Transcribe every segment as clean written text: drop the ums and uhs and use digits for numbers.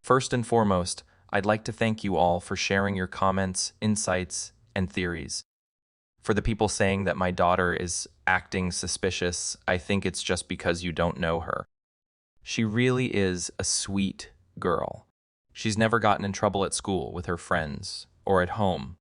First and foremost, I'd like to thank you all for sharing your comments, insights, and theories. For the people saying that my daughter is acting suspicious, I think it's just because you don't know her. She really is a sweet girl. She's never gotten in trouble at school with her friends or at home.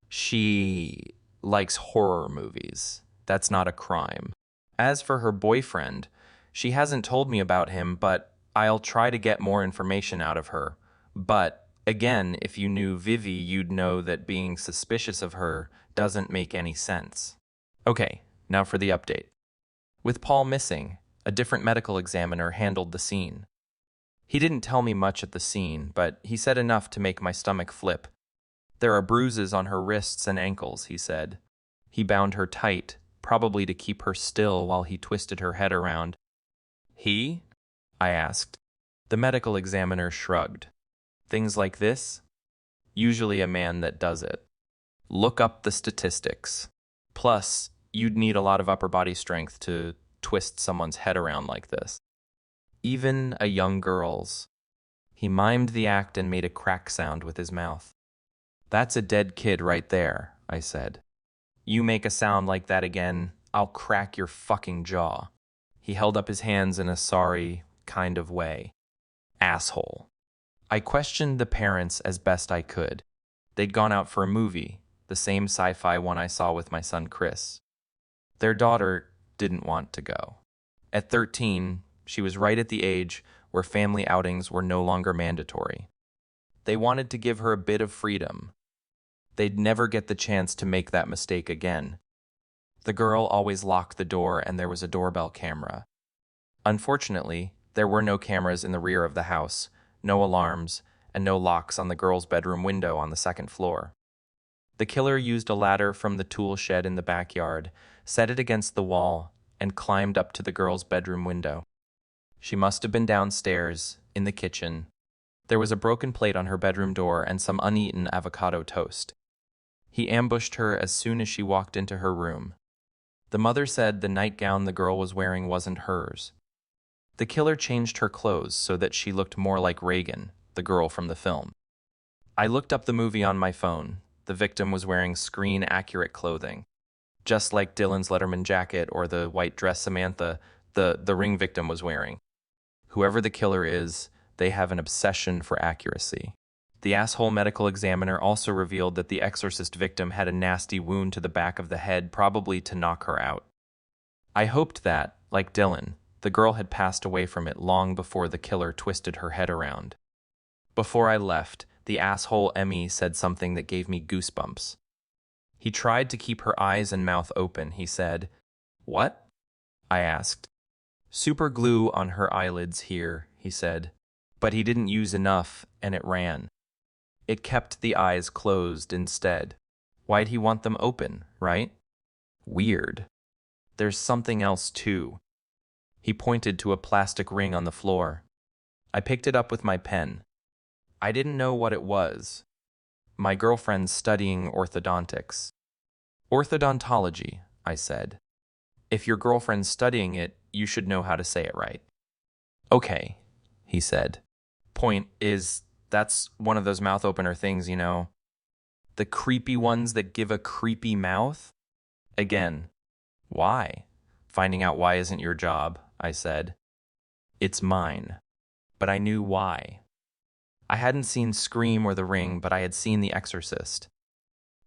She likes horror movies. That's not a crime. As for her boyfriend, she hasn't told me about him, but I'll try to get more information out of her. But again, if you knew Vivi, you'd know that being suspicious of her doesn't make any sense. Okay, now for the update. With Paul missing, a different medical examiner handled the scene. He didn't tell me much at the scene, but he said enough to make my stomach flip. There are bruises on her wrists and ankles, he said. He bound her tight, probably to keep her still while he twisted her head around. He? I asked. The medical examiner shrugged. Things like this? Usually a man that does it. Look up the statistics. Plus, you'd need a lot of upper body strength to twist someone's head around like this. Even a young girl's. He mimed the act and made a crack sound with his mouth. That's a dead kid right there, I said. You make a sound like that again, I'll crack your fucking jaw. He held up his hands in a sorry kind of way. Asshole. I questioned the parents as best I could. They'd gone out for a movie, the same sci-fi one I saw with my son Chris. Their daughter didn't want to go. At 13, she was right at the age where family outings were no longer mandatory. They wanted to give her a bit of freedom. They'd never get the chance to make that mistake again. The girl always locked the door and there was a doorbell camera. Unfortunately, there were no cameras in the rear of the house, no alarms, and no locks on the girl's bedroom window on the second floor. The killer used a ladder from the tool shed in the backyard, set it against the wall, and climbed up to the girl's bedroom window. She must have been downstairs, in the kitchen. There was a broken plate on her bedroom door and some uneaten avocado toast. He ambushed her as soon as she walked into her room. The mother said the nightgown the girl was wearing wasn't hers. The killer changed her clothes so that she looked more like Reagan, the girl from the film. I looked up the movie on my phone. The victim was wearing screen-accurate clothing, just like Dylan's Letterman jacket or the white dress Samantha, the Ring victim, was wearing. Whoever the killer is, they have an obsession for accuracy. The asshole medical examiner also revealed that the exorcist victim had a nasty wound to the back of the head, probably to knock her out. I hoped that, like Dylan, the girl had passed away from it long before the killer twisted her head around. Before I left, the asshole Emmy said something that gave me goosebumps. He tried to keep her eyes and mouth open, he said. What? I asked. Super glue on her eyelids here, he said. But he didn't use enough, and it ran. It kept the eyes closed instead. Why'd he want them open, right? Weird. There's something else too. He pointed to a plastic ring on the floor. I picked it up with my pen. I didn't know what it was. My girlfriend's studying orthodontics. Orthodontology, I said. If your girlfriend's studying it, you should know how to say it right. Okay, he said. Point is, that's one of those mouth opener things, you know. The creepy ones that give a creepy mouth? Again, why? Finding out why isn't your job, I said. It's mine. But I knew why. I hadn't seen Scream or The Ring, but I had seen The Exorcist.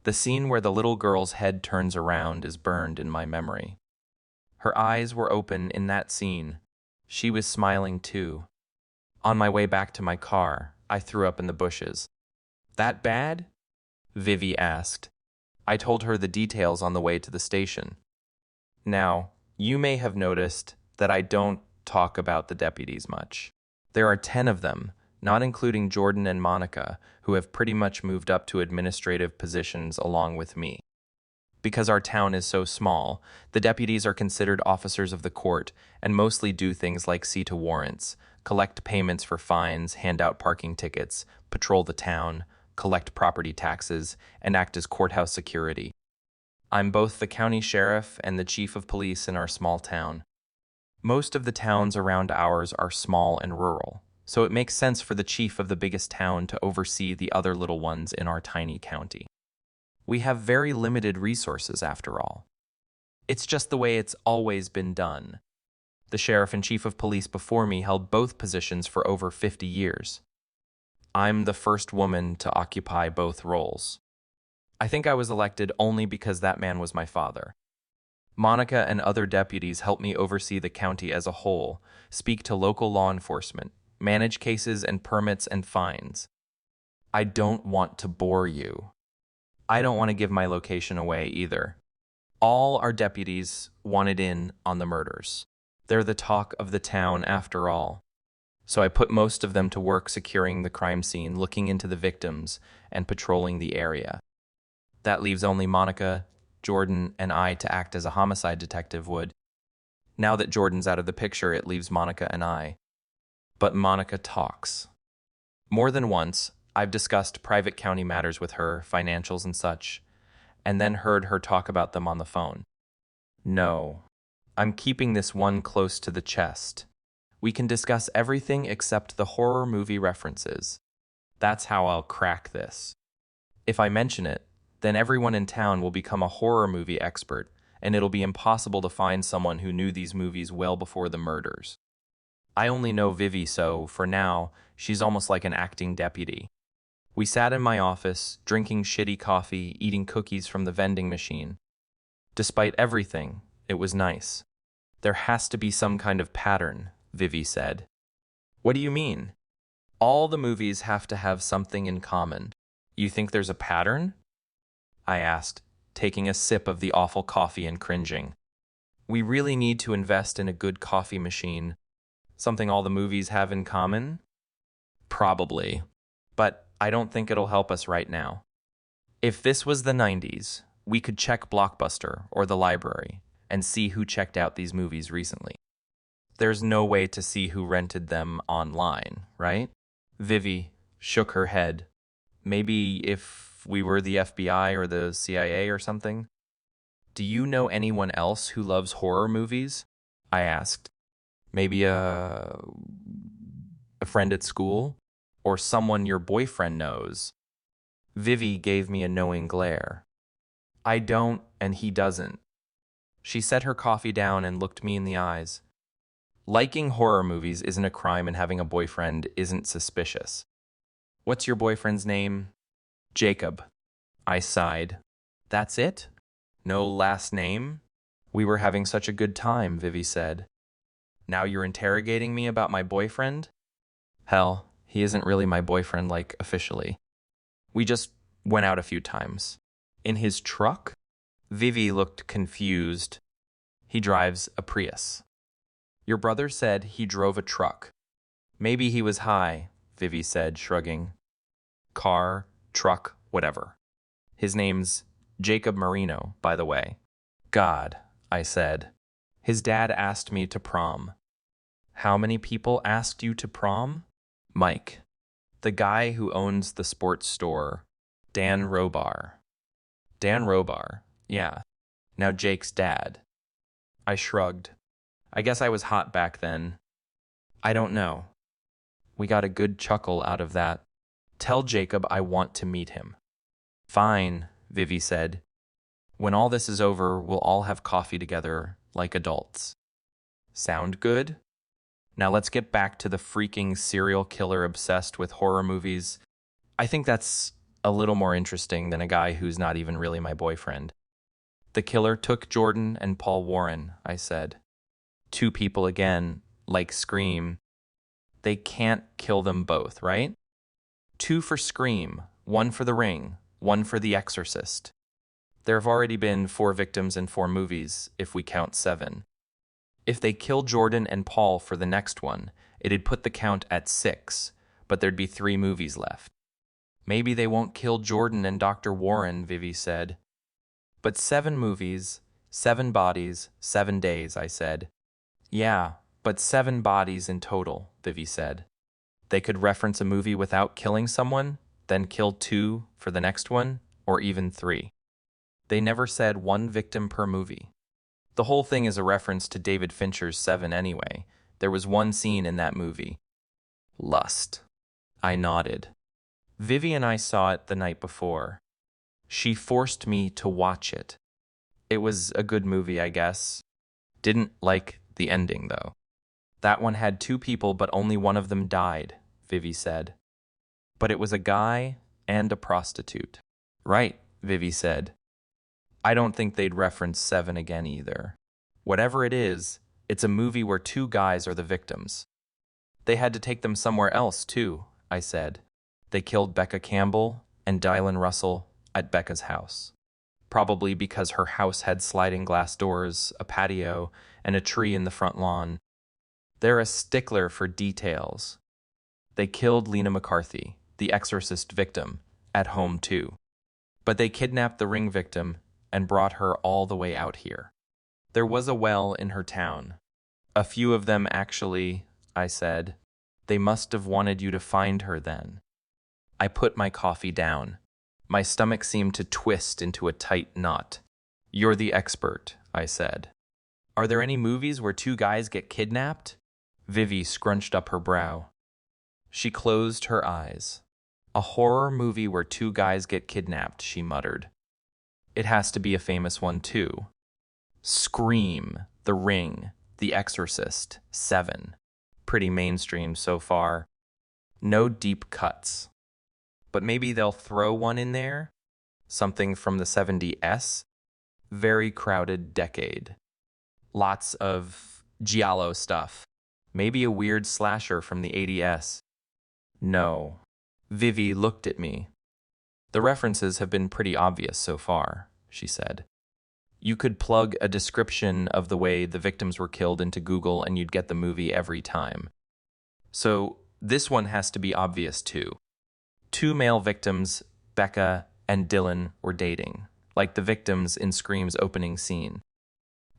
The scene where the little girl's head turns around is burned in my memory. Her eyes were open in that scene. She was smiling too. On my way back to my car, I threw up in the bushes. That bad? Vivi asked. I told her the details on the way to the station. Now, you may have noticed that I don't talk about the deputies much. There are 10 of them, not including Jordan and Monica, who have pretty much moved up to administrative positions along with me. Because our town is so small, the deputies are considered officers of the court and mostly do things like see to warrants, collect payments for fines, hand out parking tickets, patrol the town, collect property taxes, and act as courthouse security. I'm both the county sheriff and the chief of police in our small town. Most of the towns around ours are small and rural, so it makes sense for the chief of the biggest town to oversee the other little ones in our tiny county. We have very limited resources after all. It's just the way it's always been done. The sheriff and chief of police before me held both positions for over 50 years. I'm the first woman to occupy both roles. I think I was elected only because that man was my father. Monica and other deputies help me oversee the county as a whole, speak to local law enforcement, manage cases and permits and fines. I don't want to bore you. I don't want to give my location away either. All our deputies wanted in on the murders. They're the talk of the town after all. So I put most of them to work securing the crime scene, looking into the victims, and patrolling the area. That leaves only Monica, Jordan, and I to act as a homicide detective would. Now that Jordan's out of the picture, it leaves Monica and I. But Monica talks. More than once, I've discussed private county matters with her, financials and such, and then heard her talk about them on the phone. No, I'm keeping this one close to the chest. We can discuss everything except the horror movie references. That's how I'll crack this. If I mention it, then everyone in town will become a horror movie expert, and it'll be impossible to find someone who knew these movies well before the murders. I only know Vivi, so, for now, she's almost like an acting deputy. We sat in my office, drinking shitty coffee, eating cookies from the vending machine. Despite everything, it was nice. There has to be some kind of pattern, Vivi said. What do you mean? All the movies have to have something in common. You think there's a pattern? I asked, taking a sip of the awful coffee and cringing. We really need to invest in a good coffee machine. Something all the movies have in common? Probably. But I don't think it'll help us right now. If this was the 90s, we could check Blockbuster or the library and see who checked out these movies recently. There's no way to see who rented them online, right? Vivi shook her head. Maybe if we were the FBI or the CIA or something? Do you know anyone else who loves horror movies? I asked. Maybe a friend at school? Or someone your boyfriend knows? Vivi gave me a knowing glare. I don't, and he doesn't. She set her coffee down and looked me in the eyes. Liking horror movies isn't a crime and having a boyfriend isn't suspicious. What's your boyfriend's name? Jacob. I sighed. That's it? No last name? We were having such a good time, Vivi said. Now you're interrogating me about my boyfriend? Hell, he isn't really my boyfriend, like, officially. We just went out a few times. In his truck? Vivi looked confused. He drives a Prius. Your brother said he drove a truck. Maybe he was high, Vivi said, shrugging. Car, truck, whatever. His name's Jacob Marino, by the way. God, I said. His dad asked me to prom. How many people asked you to prom? Mike. The guy who owns the sports store. Dan Robar. Dan Robar, yeah. Now Jake's dad. I shrugged. I guess I was hot back then. I don't know. We got a good chuckle out of that. Tell Jacob I want to meet him. Fine, Vivi said. When all this is over, we'll all have coffee together, like adults. Sound good? Now let's get back to the freaking serial killer obsessed with horror movies. I think that's a little more interesting than a guy who's not even really my boyfriend. The killer took Jordan and Paul Warren, I said. Two people again, like Scream. They can't kill them both, right? 2 for Scream, 1 for The Ring, 1 for The Exorcist. There have already been 4 victims in 4 movies, if we count 7. If they kill Jordan and Paul for the next one, it'd put the count at 6, but there'd be 3 movies left. Maybe they won't kill Jordan and Dr. Warren, Vivi said. But 7 movies, 7 bodies, 7 days, I said. Yeah, but 7 bodies in total, Vivi said. They could reference a movie without killing someone, then kill 2 for the next one, or even 3. They never said 1 victim per movie. The whole thing is a reference to David Fincher's Seven anyway. There was 1 scene in that movie. Lust. I nodded. Vivi and I saw it the night before. She forced me to watch it. It was a good movie, I guess. Didn't like the ending, though. That one had two people, but only one of them died, Vivi said. But it was a guy and a prostitute. Right, Vivi said. I don't think they'd reference Seven again either. Whatever it is, it's a movie where two guys are the victims. They had to take them somewhere else, too, I said. They killed Becca Campbell and Dylan Russell at Becca's house. Probably because her house had sliding glass doors, a patio, and a tree in the front lawn. They're a stickler for details. They killed Lena McCarthy, the exorcist victim, at home too. But they kidnapped the ring victim and brought her all the way out here. There was a well in her town. A few of them actually, I said. They must have wanted you to find her then. I put my coffee down. My stomach seemed to twist into a tight knot. You're the expert, I said. Are there any movies where two guys get kidnapped? Vivi scrunched up her brow. She closed her eyes. A horror movie where two guys get kidnapped, she muttered. It has to be a famous one, too. Scream, The Ring, The Exorcist, Seven. Pretty mainstream so far. No deep cuts. But maybe they'll throw one in there? Something from the 70s? Very crowded decade. Lots of giallo stuff. Maybe a weird slasher from the 80s. No. Vivi looked at me. The references have been pretty obvious so far, she said. You could plug a description of the way the victims were killed into Google and you'd get the movie every time. So this one has to be obvious too. Two male victims, Becca and Dylan, were dating, like the victims in Scream's opening scene.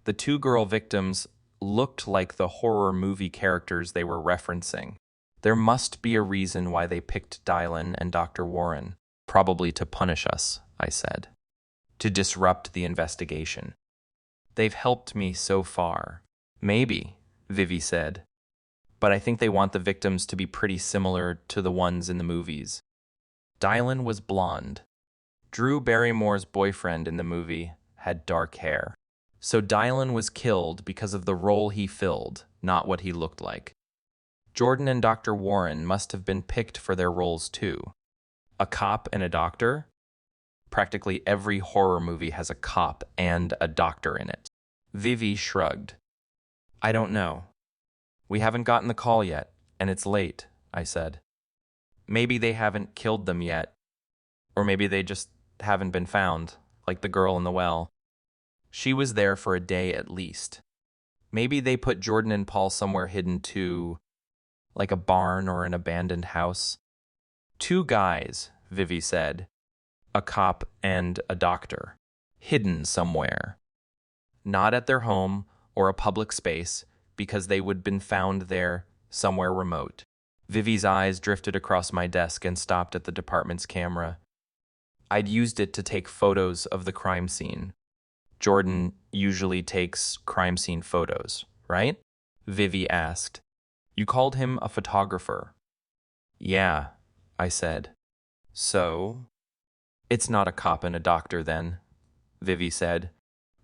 The two girl victims looked like the horror movie characters they were referencing. There must be a reason why they picked Dylan and Dr. Warren, probably to punish us, I said. To disrupt the investigation. They've helped me so far. Maybe, Vivi said. But I think they want the victims to be pretty similar to the ones in the movies. Dylan was blonde. Drew Barrymore's boyfriend in the movie had dark hair. So Dylan was killed because of the role he filled, not what he looked like. Jordan and Dr. Warren must have been picked for their roles too. A cop and a doctor? Practically every horror movie has a cop and a doctor in it. Vivi shrugged. I don't know. We haven't gotten the call yet, and it's late, I said. Maybe they haven't killed them yet. Or maybe they just haven't been found, like the girl in the well. She was there for a day at least. Maybe they put Jordan and Paul somewhere hidden too, like a barn or an abandoned house. Two guys, Vivi said. A cop and a doctor. Hidden somewhere. Not at their home or a public space, because they would have been found there somewhere remote. Vivi's eyes drifted across my desk and stopped at the department's camera. I'd used it to take photos of the crime scene. Jordan usually takes crime scene photos, right? Vivi asked. You called him a photographer. Yeah, I said. So? It's not a cop and a doctor then, Vivi said.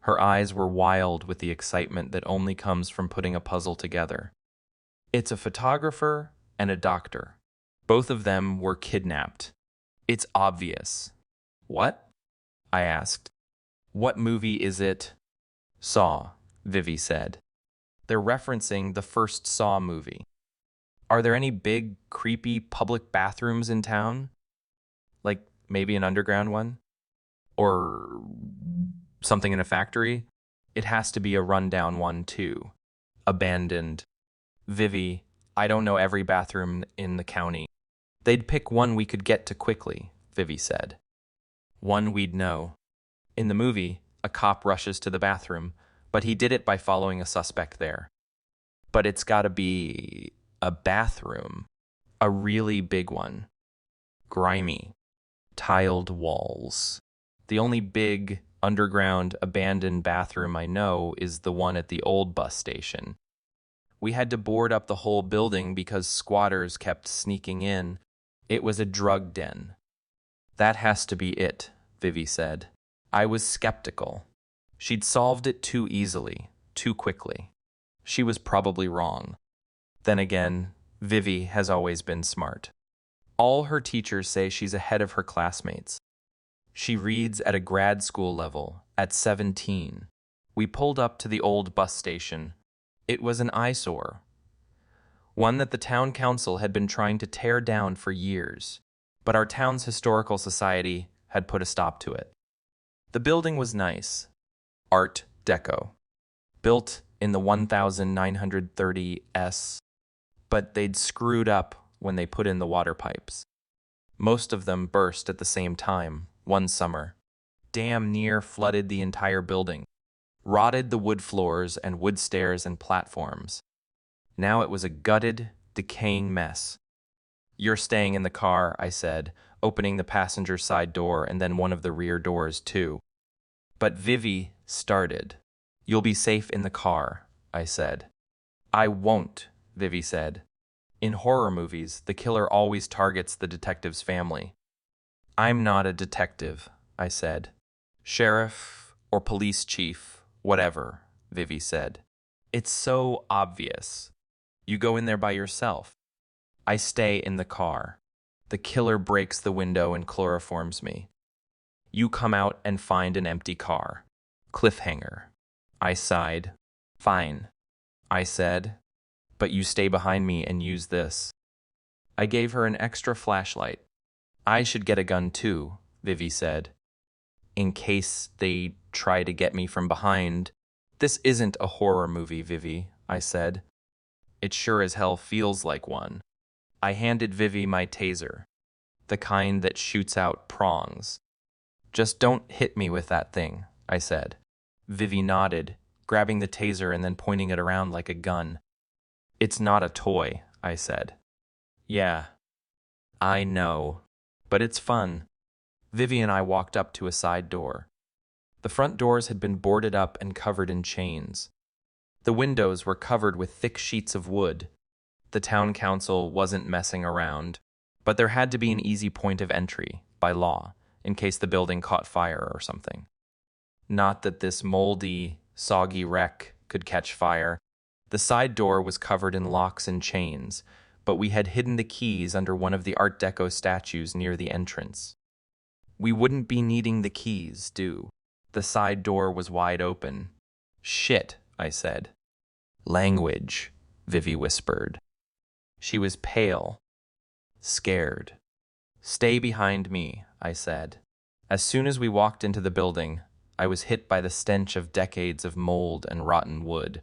Her eyes were wild with the excitement that only comes from putting a puzzle together. It's a photographer and a doctor. Both of them were kidnapped. It's obvious. What? I asked. What movie is it? Saw, Vivi said. They're referencing the first Saw movie. Are there any big, creepy public bathrooms in town? Like maybe an underground one? Or something in a factory? It has to be a rundown one too. Abandoned. Vivi, I don't know every bathroom in the county. They'd pick one we could get to quickly, Vivi said. One we'd know. In the movie, a cop rushes to the bathroom, but he did it by following a suspect there. But it's gotta be a bathroom. A really big one. Grimy. Tiled walls. The only big, underground, abandoned bathroom I know is the one at the old bus station. We had to board up the whole building because squatters kept sneaking in. It was a drug den. That has to be it, Vivi said. I was skeptical. She'd solved it too easily, too quickly. She was probably wrong. Then again, Vivi has always been smart. All her teachers say she's ahead of her classmates. She reads at a grad school level at 17. We pulled up to the old bus station. It was an eyesore, one that the town council had been trying to tear down for years, but our town's historical society had put a stop to it. The building was nice, Art Deco, built in the 1930s, but they'd screwed up when they put in the water pipes. Most of them burst at the same time, one summer. Damn near flooded the entire building, rotted the wood floors and wood stairs and platforms. Now it was a gutted, decaying mess. You're staying in the car, I said, opening the passenger side door and then one of the rear doors too. But Vivi started. You'll be safe in the car, I said. I won't, Vivi said. In horror movies, the killer always targets the detective's family. I'm not a detective, I said. Sheriff or police chief, whatever, Vivi said. It's so obvious. You go in there by yourself. I stay in the car. The killer breaks the window and chloroforms me. You come out and find an empty car. Cliffhanger. I sighed. Fine, I said, but you stay behind me and use this. I gave her an extra flashlight. I should get a gun too, Vivi said. In case they try to get me from behind. This isn't a horror movie, Vivi, I said. It sure as hell feels like one. I handed Vivi my taser, the kind that shoots out prongs. Just don't hit me with that thing, I said. Vivi nodded, grabbing the taser and then pointing it around like a gun. It's not a toy, I said. Yeah, I know, but it's fun. Vivi and I walked up to a side door. The front doors had been boarded up and covered in chains. The windows were covered with thick sheets of wood. The town council wasn't messing around, but there had to be an easy point of entry, by law, in case the building caught fire or something. Not that this moldy, soggy wreck could catch fire. The side door was covered in locks and chains, but we had hidden the keys under one of the Art Deco statues near the entrance. We wouldn't be needing the keys, The side door was wide open. Shit, I said. Language, Vivi whispered. She was pale, scared. Stay behind me, I said. As soon as we walked into the building, I was hit by the stench of decades of mold and rotten wood.